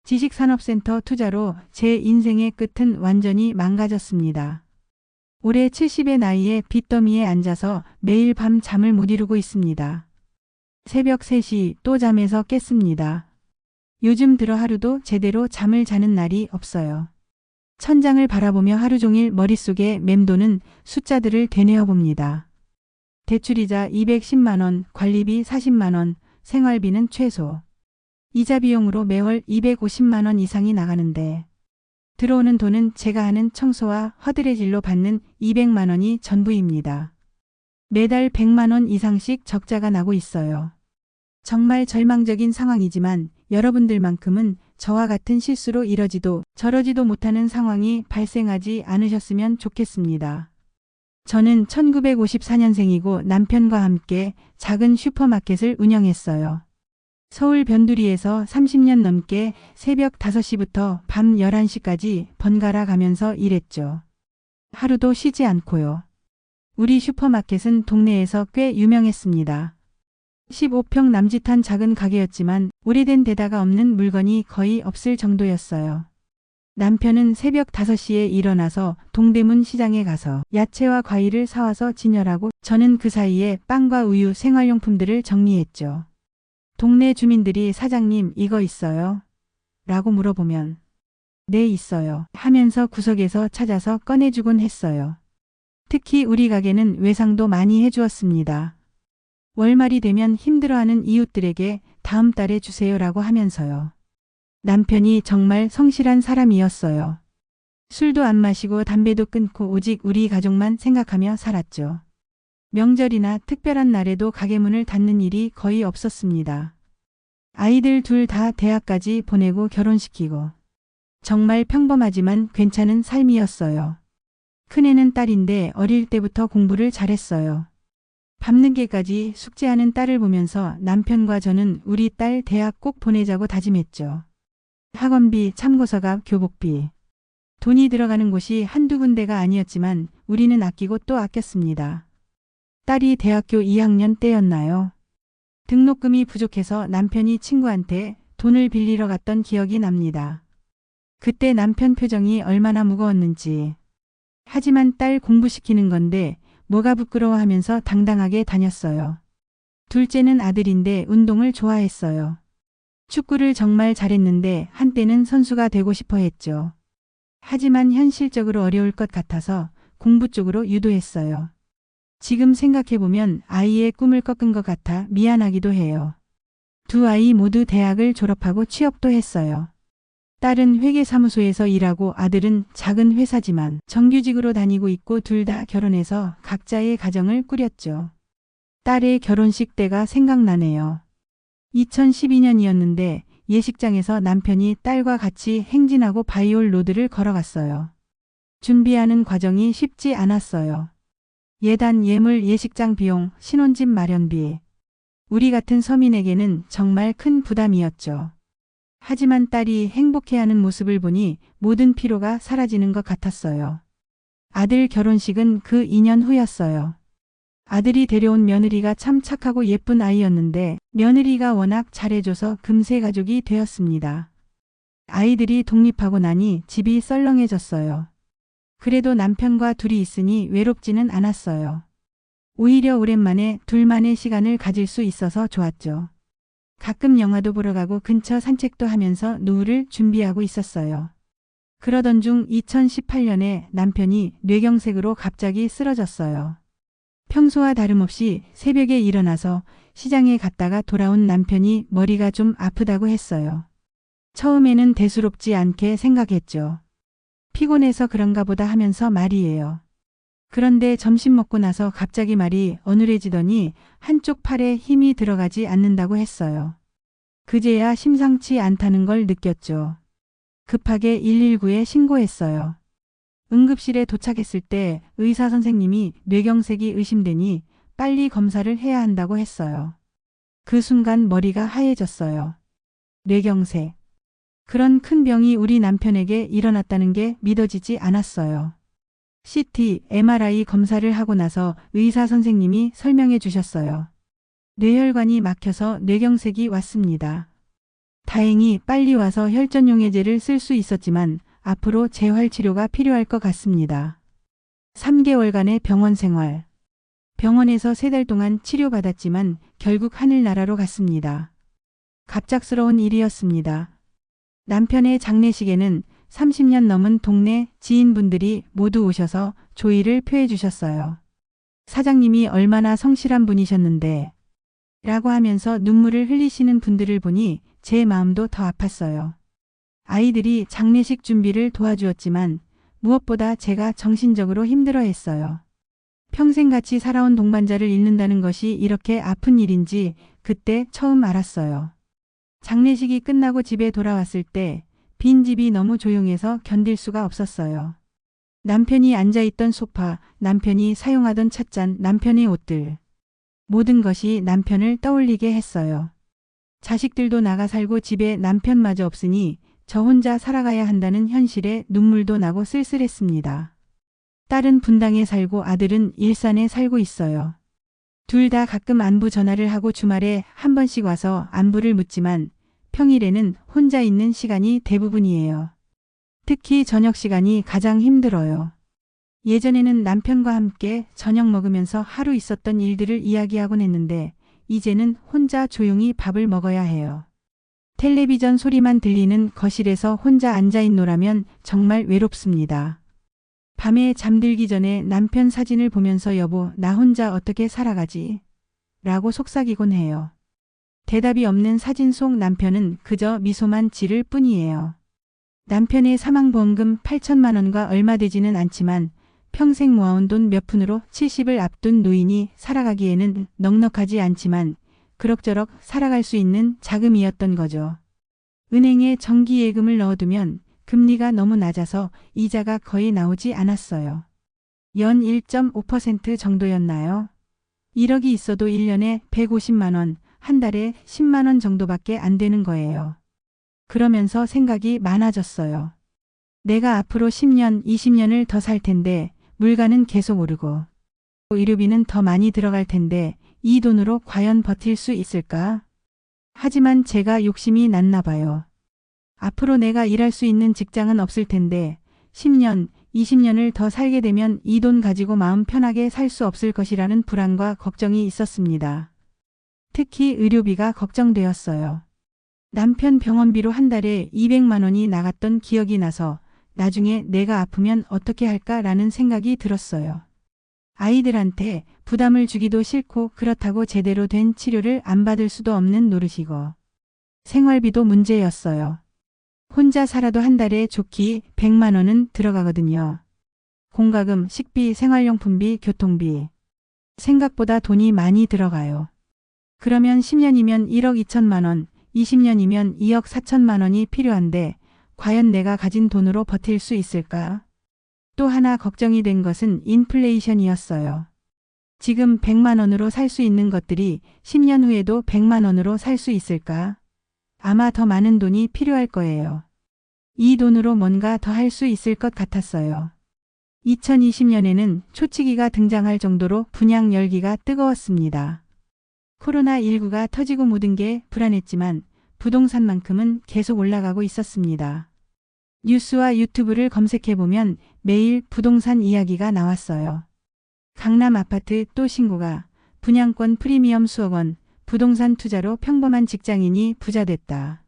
지식산업센터 투자로 제 인생의 끝은 완전히 망가졌습니다. 올해 70의 나이에 빚더미에 앉아서 매일 밤 잠을 못 이루고 있습니다. 새벽 3시 또 잠에서 깼습니다. 요즘 들어 하루도 제대로 잠을 자는 날이 없어요. 천장을 바라보며 하루 종일 머릿속에 맴도는 숫자들을 되뇌어 봅니다. 대출이자 210만 원, 관리비 40만 원, 생활비는 최소. 이자 비용으로 매월 250만 원 이상이 나가는데 들어오는 돈은 제가 하는 청소와 허드레질로 받는 200만 원이 전부입니다. 매달 100만 원 이상씩 적자가 나고 있어요. 정말 절망적인 상황이지만 여러분들만큼은 저와 같은 실수로 이러지도 저러지도 못하는 상황이 발생하지 않으셨으면 좋겠습니다. 저는 1954년생이고 남편과 함께 작은 슈퍼마켓을 운영했어요. 서울 변두리에서 30년 넘게 새벽 5시부터 밤 11시까지 번갈아 가면서 일했죠. 하루도 쉬지 않고요. 우리 슈퍼마켓은 동네에서 꽤 유명했습니다. 15평 남짓한 작은 가게였지만 오래된 데다가 없는 물건이 거의 없을 정도였어요. 남편은 새벽 5시에 일어나서 동대문 시장에 가서 야채와 과일을 사와서 진열하고 저는 그 사이에 빵과 우유, 생활용품들을 정리했죠. 동네 주민들이 사장님 이거 있어요? 라고 물어보면 네 있어요 하면서 구석에서 찾아서 꺼내주곤 했어요. 특히 우리 가게는 외상도 많이 해주었습니다. 월말이 되면 힘들어하는 이웃들에게 다음 달에 주세요라고 하면서요. 남편이 정말 성실한 사람이었어요. 술도 안 마시고 담배도 끊고 오직 우리 가족만 생각하며 살았죠. 명절이나 특별한 날에도 가게 문을 닫는 일이 거의 없었습니다. 아이들 둘 다 대학까지 보내고 결혼시키고 정말 평범하지만 괜찮은 삶이었어요. 큰애는 딸인데 어릴 때부터 공부를 잘했어요. 밤늦게까지 숙제하는 딸을 보면서 남편과 저는 우리 딸 대학 꼭 보내자고 다짐했죠. 학원비, 참고서갑, 교복비. 돈이 들어가는 곳이 한두 군데가 아니었지만 우리는 아끼고 또 아꼈습니다. 딸이 대학교 2학년 때였나요? 등록금이 부족해서 남편이 친구한테 돈을 빌리러 갔던 기억이 납니다. 그때 남편 표정이 얼마나 무거웠는지. 하지만 딸 공부시키는 건데 뭐가 부끄러워하면서 당당하게 다녔어요. 둘째는 아들인데 운동을 좋아했어요. 축구를 정말 잘했는데 한때는 선수가 되고 싶어 했죠. 하지만 현실적으로 어려울 것 같아서 공부 쪽으로 유도했어요. 지금 생각해보면 아이의 꿈을 꺾은 것 같아 미안하기도 해요. 두 아이 모두 대학을 졸업하고 취업도 했어요. 딸은 회계사무소에서 일하고 아들은 작은 회사지만 정규직으로 다니고 있고 둘 다 결혼해서 각자의 가정을 꾸렸죠. 딸의 결혼식 때가 생각나네요. 2012년이었는데 예식장에서 남편이 딸과 같이 행진하고 바이올 로드를 걸어갔어요. 준비하는 과정이 쉽지 않았어요. 예단, 예물, 예식장 비용, 신혼집 마련비. 우리 같은 서민에게는 정말 큰 부담이었죠. 하지만 딸이 행복해하는 모습을 보니 모든 피로가 사라지는 것 같았어요. 아들 결혼식은 그 2년 후였어요. 아들이 데려온 며느리가 참 착하고 예쁜 아이였는데 며느리가 워낙 잘해줘서 금세 가족이 되었습니다. 아이들이 독립하고 나니 집이 썰렁해졌어요. 그래도 남편과 둘이 있으니 외롭지는 않았어요. 오히려 오랜만에 둘만의 시간을 가질 수 있어서 좋았죠. 가끔 영화도 보러 가고 근처 산책도 하면서 노후를 준비하고 있었어요. 그러던 중 2018년에 남편이 뇌경색으로 갑자기 쓰러졌어요. 평소와 다름없이 새벽에 일어나서 시장에 갔다가 돌아온 남편이 머리가 좀 아프다고 했어요. 처음에는 대수롭지 않게 생각했죠. 피곤해서 그런가 보다 하면서 말이에요. 그런데 점심 먹고 나서 갑자기 말이 어눌해지더니 한쪽 팔에 힘이 들어가지 않는다고 했어요. 그제야 심상치 않다는 걸 느꼈죠. 급하게 119에 신고했어요. 응급실에 도착했을 때 의사 선생님이 뇌경색이 의심되니 빨리 검사를 해야 한다고 했어요. 그 순간 머리가 하얘졌어요. 뇌경색. 그런 큰 병이 우리 남편에게 일어났다는 게 믿어지지 않았어요. CT, MRI 검사를 하고 나서 의사 선생님이 설명해 주셨어요. 뇌혈관이 막혀서 뇌경색이 왔습니다. 다행히 빨리 와서 혈전용해제를 쓸 수 있었지만 앞으로 재활치료가 필요할 것 같습니다. 3개월간의 병원 생활. 병원에서 3달 동안 치료받았지만 결국 하늘나라로 갔습니다. 갑작스러운 일이었습니다. 남편의 장례식에는 30년 넘은 동네 지인분들이 모두 오셔서 조의를 표해 주셨어요. 사장님이 얼마나 성실한 분이셨는데 라고 하면서 눈물을 흘리시는 분들을 보니 제 마음도 더 아팠어요. 아이들이 장례식 준비를 도와주었지만 무엇보다 제가 정신적으로 힘들어했어요. 평생 같이 살아온 동반자를 잃는다는 것이 이렇게 아픈 일인지 그때 처음 알았어요. 장례식이 끝나고 집에 돌아왔을 때 빈집이 너무 조용해서 견딜 수가 없었어요. 남편이 앉아있던 소파, 남편이 사용하던 찻잔, 남편의 옷들. 모든 것이 남편을 떠올리게 했어요. 자식들도 나가 살고 집에 남편마저 없으니 저 혼자 살아가야 한다는 현실에 눈물도 나고 쓸쓸했습니다. 딸은 분당에 살고 아들은 일산에 살고 있어요. 둘 다 가끔 안부 전화를 하고 주말에 한 번씩 와서 안부를 묻지만 평일에는 혼자 있는 시간이 대부분이에요. 특히 저녁 시간이 가장 힘들어요. 예전에는 남편과 함께 저녁 먹으면서 하루 있었던 일들을 이야기하곤 했는데 이제는 혼자 조용히 밥을 먹어야 해요. 텔레비전 소리만 들리는 거실에서 혼자 앉아있노라면 정말 외롭습니다. 밤에 잠들기 전에 남편 사진을 보면서 여보, 나 혼자 어떻게 살아가지? 라고 속삭이곤 해요. 대답이 없는 사진 속 남편은 그저 미소만 지를 뿐이에요. 남편의 사망보험금 8천만 원과 얼마 되지는 않지만 평생 모아온 돈 몇 푼으로 70을 앞둔 노인이 살아가기에는 넉넉하지 않지만 그럭저럭 살아갈 수 있는 자금이었던 거죠. 은행에 정기예금을 넣어두면 금리가 너무 낮아서 이자가 거의 나오지 않았어요. 연 1.5% 정도였나요? 1억이 있어도 1년에 150만 원, 한 달에 10만 원 정도밖에 안 되는 거예요. 그러면서 생각이 많아졌어요. 내가 앞으로 10년, 20년을 더 살 텐데 물가는 계속 오르고 의료비는 더 많이 들어갈 텐데 이 돈으로 과연 버틸 수 있을까? 하지만 제가 욕심이 났나 봐요. 앞으로 내가 일할 수 있는 직장은 없을 텐데 10년, 20년을 더 살게 되면 이 돈 가지고 마음 편하게 살 수 없을 것이라는 불안과 걱정이 있었습니다. 특히 의료비가 걱정되었어요. 남편 병원비로 한 달에 200만 원이 나갔던 기억이 나서 나중에 내가 아프면 어떻게 할까라는 생각이 들었어요. 아이들한테 부담을 주기도 싫고 그렇다고 제대로 된 치료를 안 받을 수도 없는 노릇이고 생활비도 문제였어요. 혼자 살아도 한 달에 좋기 100만 원은 들어가거든요. 공과금, 식비, 생활용품비, 교통비. 생각보다 돈이 많이 들어가요. 그러면 10년이면 1억 2천만 원, 20년이면 2억 4천만 원이 필요한데 과연 내가 가진 돈으로 버틸 수 있을까? 또 하나 걱정이 된 것은 인플레이션이었어요. 지금 100만 원으로 살 수 있는 것들이 10년 후에도 100만 원으로 살 수 있을까? 아마 더 많은 돈이 필요할 거예요. 이 돈으로 뭔가 더 할 수 있을 것 같았어요. 2020년에는 초치기가 등장할 정도로 분양 열기가 뜨거웠습니다. 코로나19가 터지고 모든 게 불안했지만 부동산만큼은 계속 올라가고 있었습니다. 뉴스와 유튜브를 검색해보면 매일 부동산 이야기가 나왔어요. 강남 아파트 또 신고가, 분양권 프리미엄 수억 원, 부동산 투자로 평범한 직장인이 부자 됐다.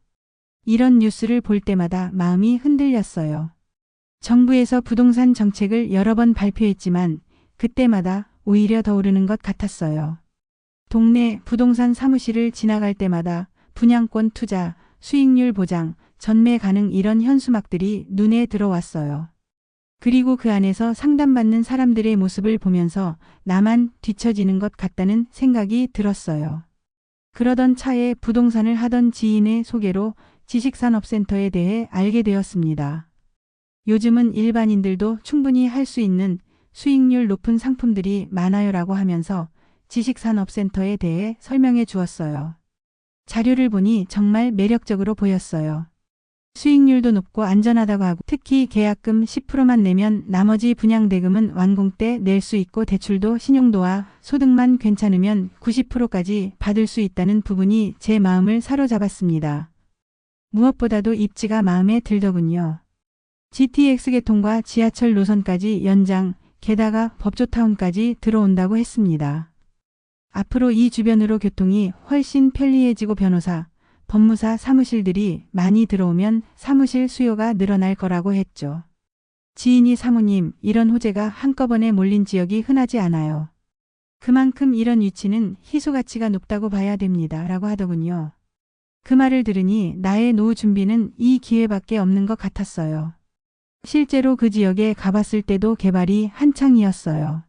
이런 뉴스를 볼 때마다 마음이 흔들렸어요. 정부에서 부동산 정책을 여러 번 발표했지만 그때마다 오히려 더 오르는 것 같았어요. 동네 부동산 사무실을 지나갈 때마다 분양권 투자, 수익률 보장, 전매 가능 이런 현수막들이 눈에 들어왔어요. 그리고 그 안에서 상담받는 사람들의 모습을 보면서 나만 뒤처지는 것 같다는 생각이 들었어요. 그러던 차에 부동산을 하던 지인의 소개로 지식산업센터에 대해 알게 되었습니다. 요즘은 일반인들도 충분히 할 수 있는 수익률 높은 상품들이 많아요라고 하면서 지식산업센터에 대해 설명해 주었어요. 자료를 보니 정말 매력적으로 보였어요. 수익률도 높고 안전하다고 하고 특히 계약금 10%만 내면 나머지 분양대금은 완공 때 낼 수 있고 대출도 신용도와 소득만 괜찮으면 90%까지 받을 수 있다는 부분이 제 마음을 사로잡았습니다. 무엇보다도 입지가 마음에 들더군요. GTX 개통과 지하철 노선까지 연장, 게다가 법조타운까지 들어온다고 했습니다. 앞으로 이 주변으로 교통이 훨씬 편리해지고 변호사, 법무사 사무실들이 많이 들어오면 사무실 수요가 늘어날 거라고 했죠. 지인이 사모님, 이런 호재가 한꺼번에 몰린 지역이 흔하지 않아요. 그만큼 이런 위치는 희소 가치가 높다고 봐야 됩니다. 라고 하더군요. 그 말을 들으니 나의 노후 준비는 이 기회밖에 없는 것 같았어요. 실제로 그 지역에 가봤을 때도 개발이 한창이었어요.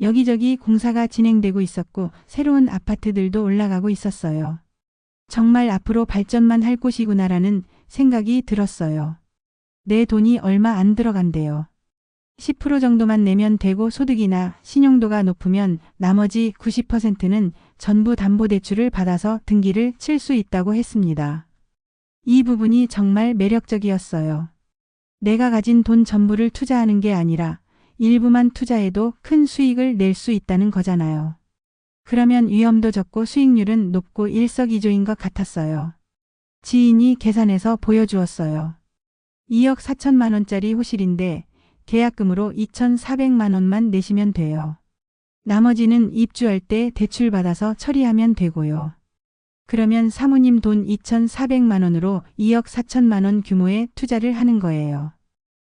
여기저기 공사가 진행되고 있었고 새로운 아파트들도 올라가고 있었어요. 정말 앞으로 발전만 할 곳이구나라는 생각이 들었어요. 내 돈이 얼마 안 들어간대요. 10% 정도만 내면 되고 소득이나 신용도가 높으면 나머지 90%는 전부 담보대출을 받아서 등기를 칠 수 있다고 했습니다. 이 부분이 정말 매력적이었어요. 내가 가진 돈 전부를 투자하는 게 아니라 일부만 투자해도 큰 수익을 낼 수 있다는 거잖아요. 그러면 위험도 적고 수익률은 높고 일석이조인 것 같았어요. 지인이 계산해서 보여주었어요. 2억 4천만 원짜리 호실인데 계약금으로 2,400만 원만 내시면 돼요. 나머지는 입주할 때 대출받아서 처리하면 되고요. 그러면 사모님 돈 2,400만 원으로 2억 4천만 원 규모의 투자를 하는 거예요.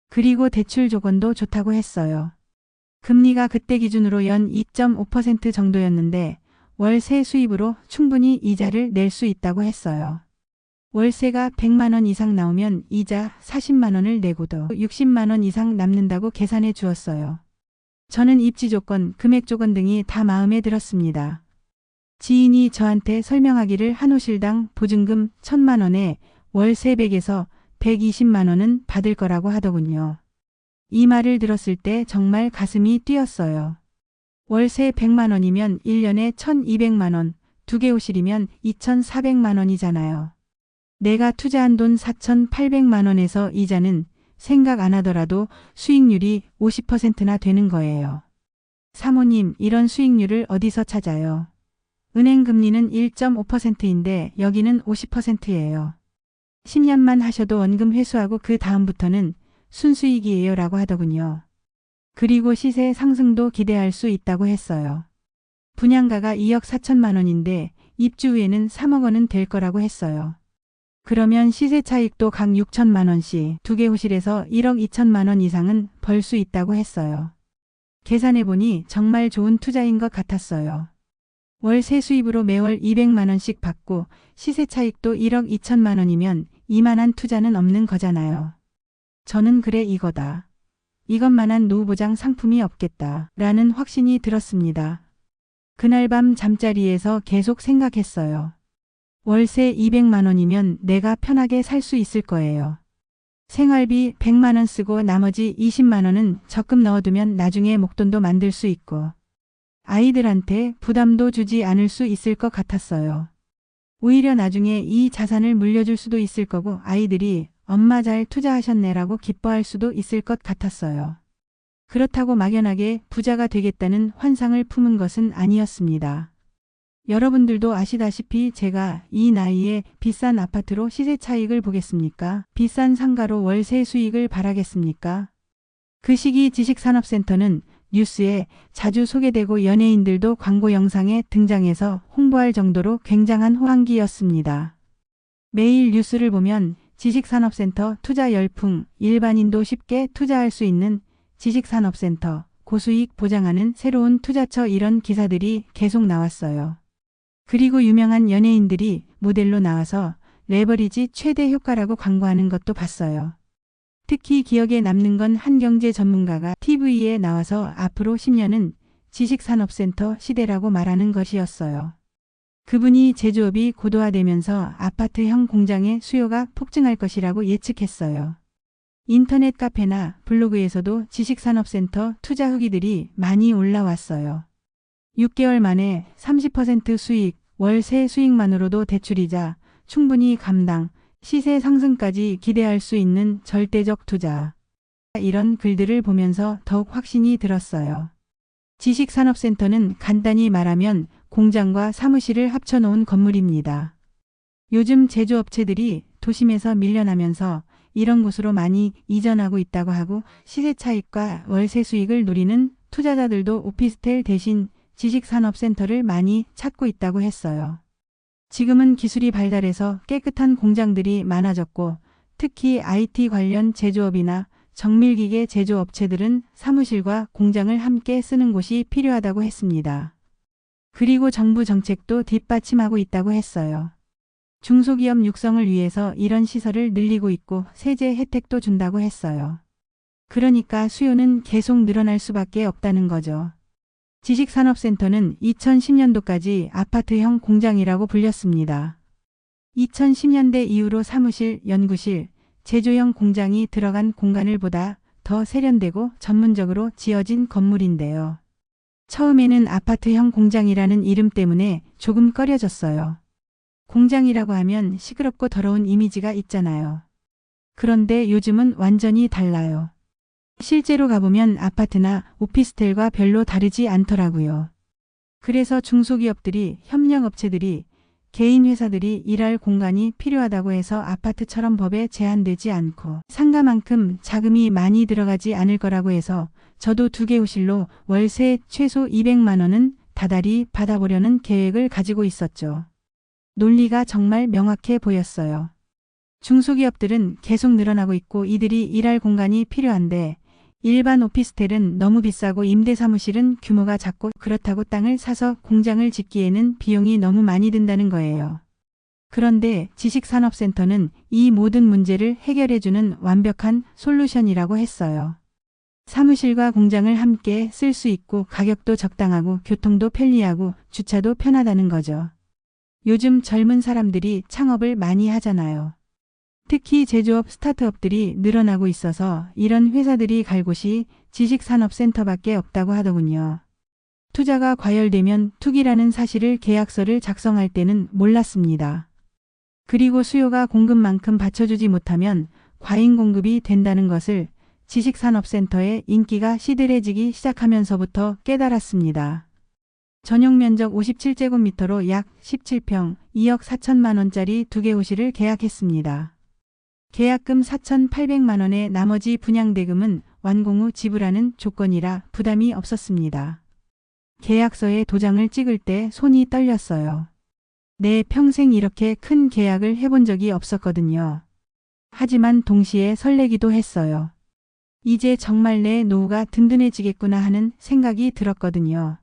그리고 대출 조건도 좋다고 했어요. 금리가 그때 기준으로 연 2.5% 정도였는데 월세 수입으로 충분히 이자를 낼 수 있다고 했어요. 월세가 100만 원 이상 나오면 이자 40만 원을 내고도 60만 원 이상 남는다고 계산해 주었어요. 저는 입지 조건, 금액 조건 등이 다 마음에 들었습니다. 지인이 저한테 설명하기를 한 호실당 보증금 1,000만 원에 월세 100에서 120만 원은 받을 거라고 하더군요. 이 말을 들었을 때 정말 가슴이 뛰었어요. 월세 100만 원이면 1년에 1,200만 원, 2개 호실이면 2,400만 원이잖아요. 내가 투자한 돈 4,800만 원에서 이자는 생각 안 하더라도 수익률이 50%나 되는 거예요. 사모님, 이런 수익률을 어디서 찾아요? 은행 금리는 1.5%인데 여기는 50%예요. 10년만 하셔도 원금 회수하고 그 다음부터는 순수익이에요 라고 하더군요. 그리고 시세 상승도 기대할 수 있다고 했어요. 분양가가 2억 4천만 원인데 입주 후에는 3억 원은 될 거라고 했어요. 그러면 시세 차익도 각 6천만 원씩 2개 호실에서 1억 2천만 원 이상은 벌 수 있다고 했어요. 계산해보니 정말 좋은 투자인 것 같았어요. 월세 수입으로 매월 200만 원씩 받고 시세 차익도 1억 2천만 원이면 이만한 투자는 없는 거잖아요. 저는 그래 이거다. 이것만한 노후 보장 상품이 없겠다 라는 확신이 들었습니다. 그날 밤 잠자리에서 계속 생각했어요. 월세 200만 원이면 내가 편하게 살 수 있을 거예요. 생활비 100만 원 쓰고 나머지 20만 원은 적금 넣어두면 나중에 목돈도 만들 수 있고 아이들한테 부담도 주지 않을 수 있을 것 같았어요. 오히려 나중에 이 자산을 물려줄 수도 있을 거고 아이들이 엄마 잘 투자하셨네라고 기뻐할 수도 있을 것 같았어요. 그렇다고 막연하게 부자가 되겠다는 환상을 품은 것은 아니었습니다. 여러분들도 아시다시피 제가 이 나이에 비싼 아파트로 시세 차익을 보겠습니까? 비싼 상가로 월세 수익을 바라겠습니까? 그 시기 지식산업센터는 뉴스에 자주 소개되고 연예인들도 광고 영상에 등장해서 홍보할 정도로 굉장한 호황기였습니다. 매일 뉴스를 보면 지식산업센터 투자 열풍, 일반인도 쉽게 투자할 수 있는 지식산업센터, 고수익 보장하는 새로운 투자처 이런 기사들이 계속 나왔어요. 그리고 유명한 연예인들이 모델로 나와서 레버리지 최대 효과라고 광고하는 것도 봤어요. 특히 기억에 남는 건 한 경제 전문가가 TV에 나와서 앞으로 10년은 지식산업센터 시대라고 말하는 것이었어요. 그분이 제조업이 고도화되면서 아파트형 공장의 수요가 폭증할 것이라고 예측했어요. 인터넷 카페나 블로그에서도 지식산업센터 투자 후기들이 많이 올라왔어요. 6개월 만에 30% 수익, 월세 수익만으로도 대출이자 충분히 감당, 시세 상승까지 기대할 수 있는 절대적 투자. 이런 글들을 보면서 더욱 확신이 들었어요. 지식산업센터는 간단히 말하면 공장과 사무실을 합쳐놓은 건물입니다. 요즘 제조업체들이 도심에서 밀려나면서 이런 곳으로 많이 이전하고 있다고 하고 시세 차익과 월세 수익을 노리는 투자자들도 오피스텔 대신 지식산업센터를 많이 찾고 있다고 했어요. 지금은 기술이 발달해서 깨끗한 공장들이 많아졌고 특히 IT 관련 제조업이나 정밀기계 제조업체들은 사무실과 공장을 함께 쓰는 곳이 필요하다고 했습니다. 그리고 정부 정책도 뒷받침하고 있다고 했어요. 중소기업 육성을 위해서 이런 시설을 늘리고 있고 세제 혜택도 준다고 했어요. 그러니까 수요는 계속 늘어날 수밖에 없다는 거죠. 지식산업센터는 2010년도까지 아파트형 공장이라고 불렸습니다. 2010년대 이후로 사무실, 연구실, 제조형 공장이 들어간 공간을 보다 더 세련되고 전문적으로 지어진 건물인데요. 처음에는 아파트형 공장이라는 이름 때문에 조금 꺼려졌어요. 공장이라고 하면 시끄럽고 더러운 이미지가 있잖아요. 그런데 요즘은 완전히 달라요. 실제로 가보면 아파트나 오피스텔과 별로 다르지 않더라고요. 그래서 중소기업들이, 협력업체들이, 개인 회사들이 일할 공간이 필요하다고 해서 아파트처럼 법에 제한되지 않고 상가만큼 자금이 많이 들어가지 않을 거라고 해서 저도 2개 호실로 월세 최소 200만 원은 다달이 받아보려는 계획을 가지고 있었죠. 논리가 정말 명확해 보였어요. 중소기업들은 계속 늘어나고 있고 이들이 일할 공간이 필요한데 일반 오피스텔은 너무 비싸고 임대사무실은 규모가 작고 그렇다고 땅을 사서 공장을 짓기에는 비용이 너무 많이 든다는 거예요. 그런데 지식산업센터는 이 모든 문제를 해결해주는 완벽한 솔루션이라고 했어요. 사무실과 공장을 함께 쓸 수 있고 가격도 적당하고 교통도 편리하고 주차도 편하다는 거죠. 요즘 젊은 사람들이 창업을 많이 하잖아요. 특히 제조업 스타트업들이 늘어나고 있어서 이런 회사들이 갈 곳이 지식산업센터밖에 없다고 하더군요. 투자가 과열되면 투기라는 사실을 계약서를 작성할 때는 몰랐습니다. 그리고 수요가 공급만큼 받쳐주지 못하면 과잉 공급이 된다는 것을 지식산업센터의 인기가 시들해지기 시작하면서부터 깨달았습니다. 전용 면적 57제곱미터로 약 17평, 2억 4천만 원짜리 2개 호실을 계약했습니다. 계약금 4,800만 원에 나머지 분양대금은 완공 후 지불하는 조건이라 부담이 없었습니다. 계약서에 도장을 찍을 때 손이 떨렸어요. 내 평생 이렇게 큰 계약을 해본 적이 없었거든요. 하지만 동시에 설레기도 했어요. 이제 정말 내 노후가 든든해지겠구나 하는 생각이 들었거든요.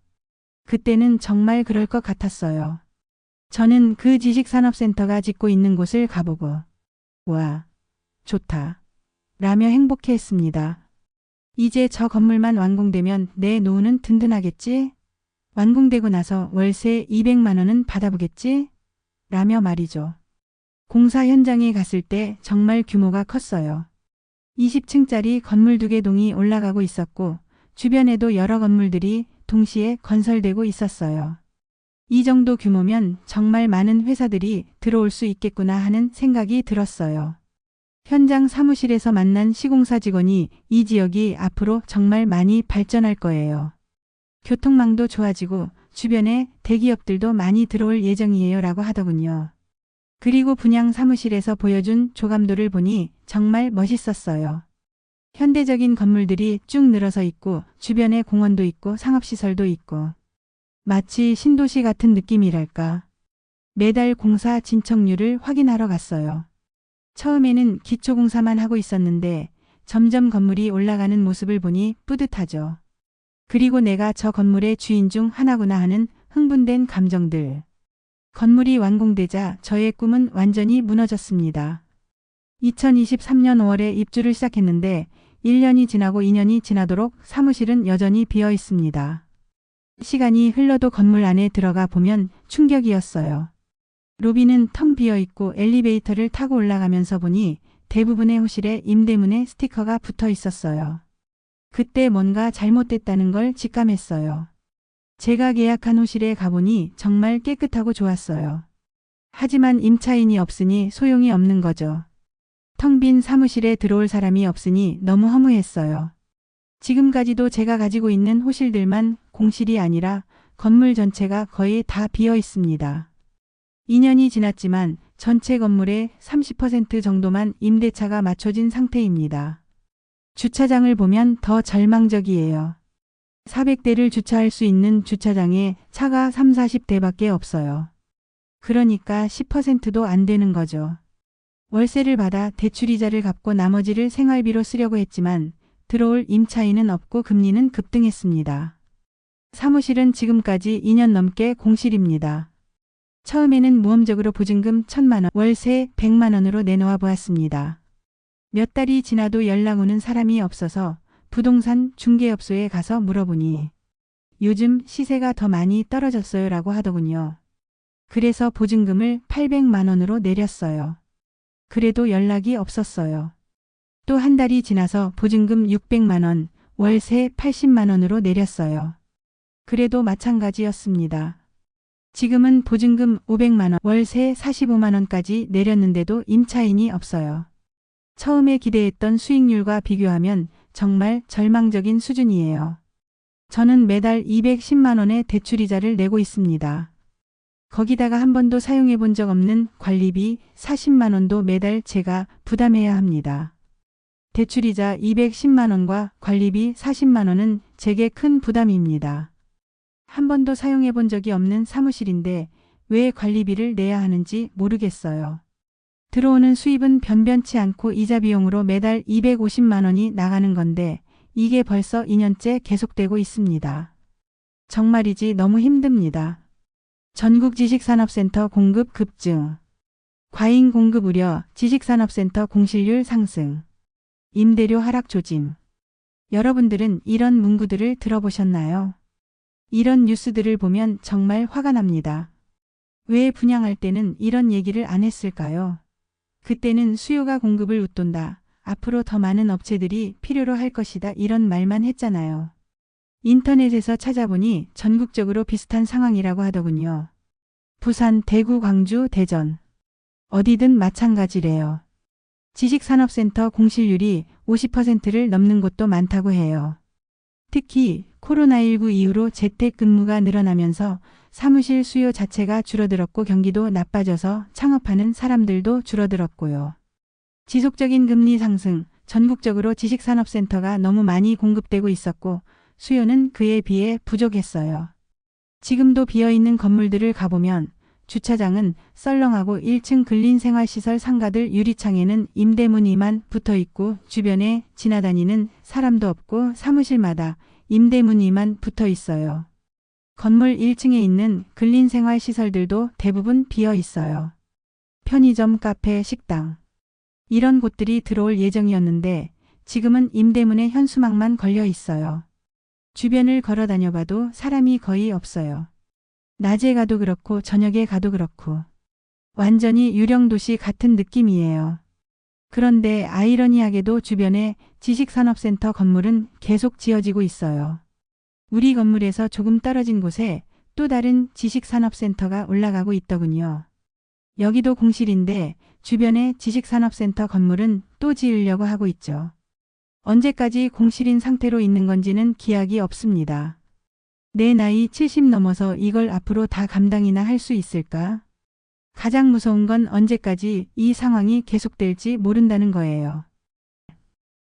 그때는 정말 그럴 것 같았어요. 저는 그 지식산업센터가 짓고 있는 곳을 가보고 와, 좋다 라며 행복해했습니다. 이제 저 건물만 완공되면 내 노후는 든든하겠지? 완공되고 나서 월세 200만 원은 받아보겠지? 라며 말이죠. 공사 현장에 갔을 때 정말 규모가 컸어요. 20층짜리 건물 2개 동이 올라가고 있었고 주변에도 여러 건물들이 동시에 건설되고 있었어요. 이 정도 규모면 정말 많은 회사들이 들어올 수 있겠구나 하는 생각이 들었어요. 현장 사무실에서 만난 시공사 직원이 이 지역이 앞으로 정말 많이 발전할 거예요. 교통망도 좋아지고 주변에 대기업들도 많이 들어올 예정이에요 라고 하더군요. 그리고 분양 사무실에서 보여준 조감도를 보니 정말 멋있었어요. 현대적인 건물들이 쭉 늘어서 있고 주변에 공원도 있고 상업시설도 있고 마치 신도시 같은 느낌이랄까. 매달 공사 진척률을 확인하러 갔어요. 처음에는 기초공사만 하고 있었는데 점점 건물이 올라가는 모습을 보니 뿌듯하죠. 그리고 내가 저 건물의 주인 중 하나구나 하는 흥분된 감정들. 건물이 완공되자 저의 꿈은 완전히 무너졌습니다. 2023년 5월에 입주를 시작했는데 1년이 지나고 2년이 지나도록 사무실은 여전히 비어 있습니다. 시간이 흘러도 건물 안에 들어가 보면 충격이었어요. 로비는 텅 비어 있고 엘리베이터를 타고 올라가면서 보니 대부분의 호실에 임대문에 스티커가 붙어 있었어요. 그때 뭔가 잘못됐다는 걸 직감했어요. 제가 계약한 호실에 가보니 정말 깨끗하고 좋았어요. 하지만 임차인이 없으니 소용이 없는 거죠. 텅 빈 사무실에 들어올 사람이 없으니 너무 허무했어요. 지금까지도 제가 가지고 있는 호실들만 공실이 아니라 건물 전체가 거의 다 비어 있습니다. 2년이 지났지만 전체 건물의 30% 정도만 임대차가 맞춰진 상태입니다. 주차장을 보면 더 절망적이에요. 400대를 주차할 수 있는 주차장에 차가 3, 40대밖에 없어요. 그러니까 10%도 안 되는 거죠. 월세를 받아 대출이자를 갚고 나머지를 생활비로 쓰려고 했지만 들어올 임차인은 없고 금리는 급등했습니다. 사무실은 지금까지 2년 넘게 공실입니다. 처음에는 모험적으로 보증금 1,000만 원, 월세 100만 원으로 내놓아 보았습니다. 몇 달이 지나도 연락 오는 사람이 없어서 부동산 중개업소에 가서 물어보니 요즘 시세가 더 많이 떨어졌어요 라고 하더군요. 그래서 보증금을 800만 원으로 내렸어요. 그래도 연락이 없었어요. 또 한 달이 지나서 보증금 600만 원, 월세 80만 원으로 내렸어요. 그래도 마찬가지였습니다. 지금은 보증금 500만 원, 월세 45만 원까지 내렸는데도 임차인이 없어요. 처음에 기대했던 수익률과 비교하면 정말 절망적인 수준이에요. 저는 매달 210만 원의 대출이자를 내고 있습니다. 거기다가 한 번도 사용해 본 적 없는 관리비 40만 원도 매달 제가 부담해야 합니다. 대출이자 210만 원과 관리비 40만 원은 제게 큰 부담입니다. 한 번도 사용해 본 적이 없는 사무실인데 왜 관리비를 내야 하는지 모르겠어요. 들어오는 수입은 변변치 않고 이자 비용으로 매달 250만 원이 나가는 건데 이게 벌써 2년째 계속되고 있습니다. 정말이지 너무 힘듭니다. 전국 지식산업센터 공급 급증, 과잉 공급 우려, 지식산업센터 공실률 상승, 임대료 하락 조짐. 여러분들은 이런 문구들을 들어보셨나요? 이런 뉴스들을 보면 정말 화가 납니다. 왜 분양할 때는 이런 얘기를 안 했을까요? 그때는 수요가 공급을 웃돈다. 앞으로 더 많은 업체들이 필요로 할 것이다. 이런 말만 했잖아요. 인터넷에서 찾아보니 전국적으로 비슷한 상황이라고 하더군요. 부산, 대구, 광주, 대전. 어디든 마찬가지래요. 지식산업센터 공실률이 50%를 넘는 곳도 많다고 해요. 특히 코로나19 이후로 재택근무가 늘어나면서 사무실 수요 자체가 줄어들었고 경기도 나빠져서 창업하는 사람들도 줄어들었고요. 지속적인 금리 상승, 전국적으로 지식산업센터가 너무 많이 공급되고 있었고 수요는 그에 비해 부족했어요. 지금도 비어있는 건물들을 가보면 주차장은 썰렁하고 1층 근린생활시설 상가들 유리창에는 임대문이만 붙어있고 주변에 지나다니는 사람도 없고 사무실마다 임대문이만 붙어 있어요. 건물 1층에 있는 근린생활시설들도 대부분 비어 있어요. 편의점, 카페, 식당. 이런 곳들이 들어올 예정이었는데 지금은 임대문에 현수막만 걸려 있어요. 주변을 걸어 다녀봐도 사람이 거의 없어요. 낮에 가도 그렇고 저녁에 가도 그렇고 완전히 유령도시 같은 느낌이에요. 그런데 아이러니하게도 주변에 지식산업센터 건물은 계속 지어지고 있어요. 우리 건물에서 조금 떨어진 곳에 또 다른 지식산업센터가 올라가고 있더군요. 여기도 공실인데 주변에 지식산업센터 건물은 또 지으려고 하고 있죠. 언제까지 공실인 상태로 있는 건지는 기약이 없습니다. 내 나이 70 넘어서 이걸 앞으로 다 감당이나 할 수 있을까? 가장 무서운 건 언제까지 이 상황이 계속될지 모른다는 거예요.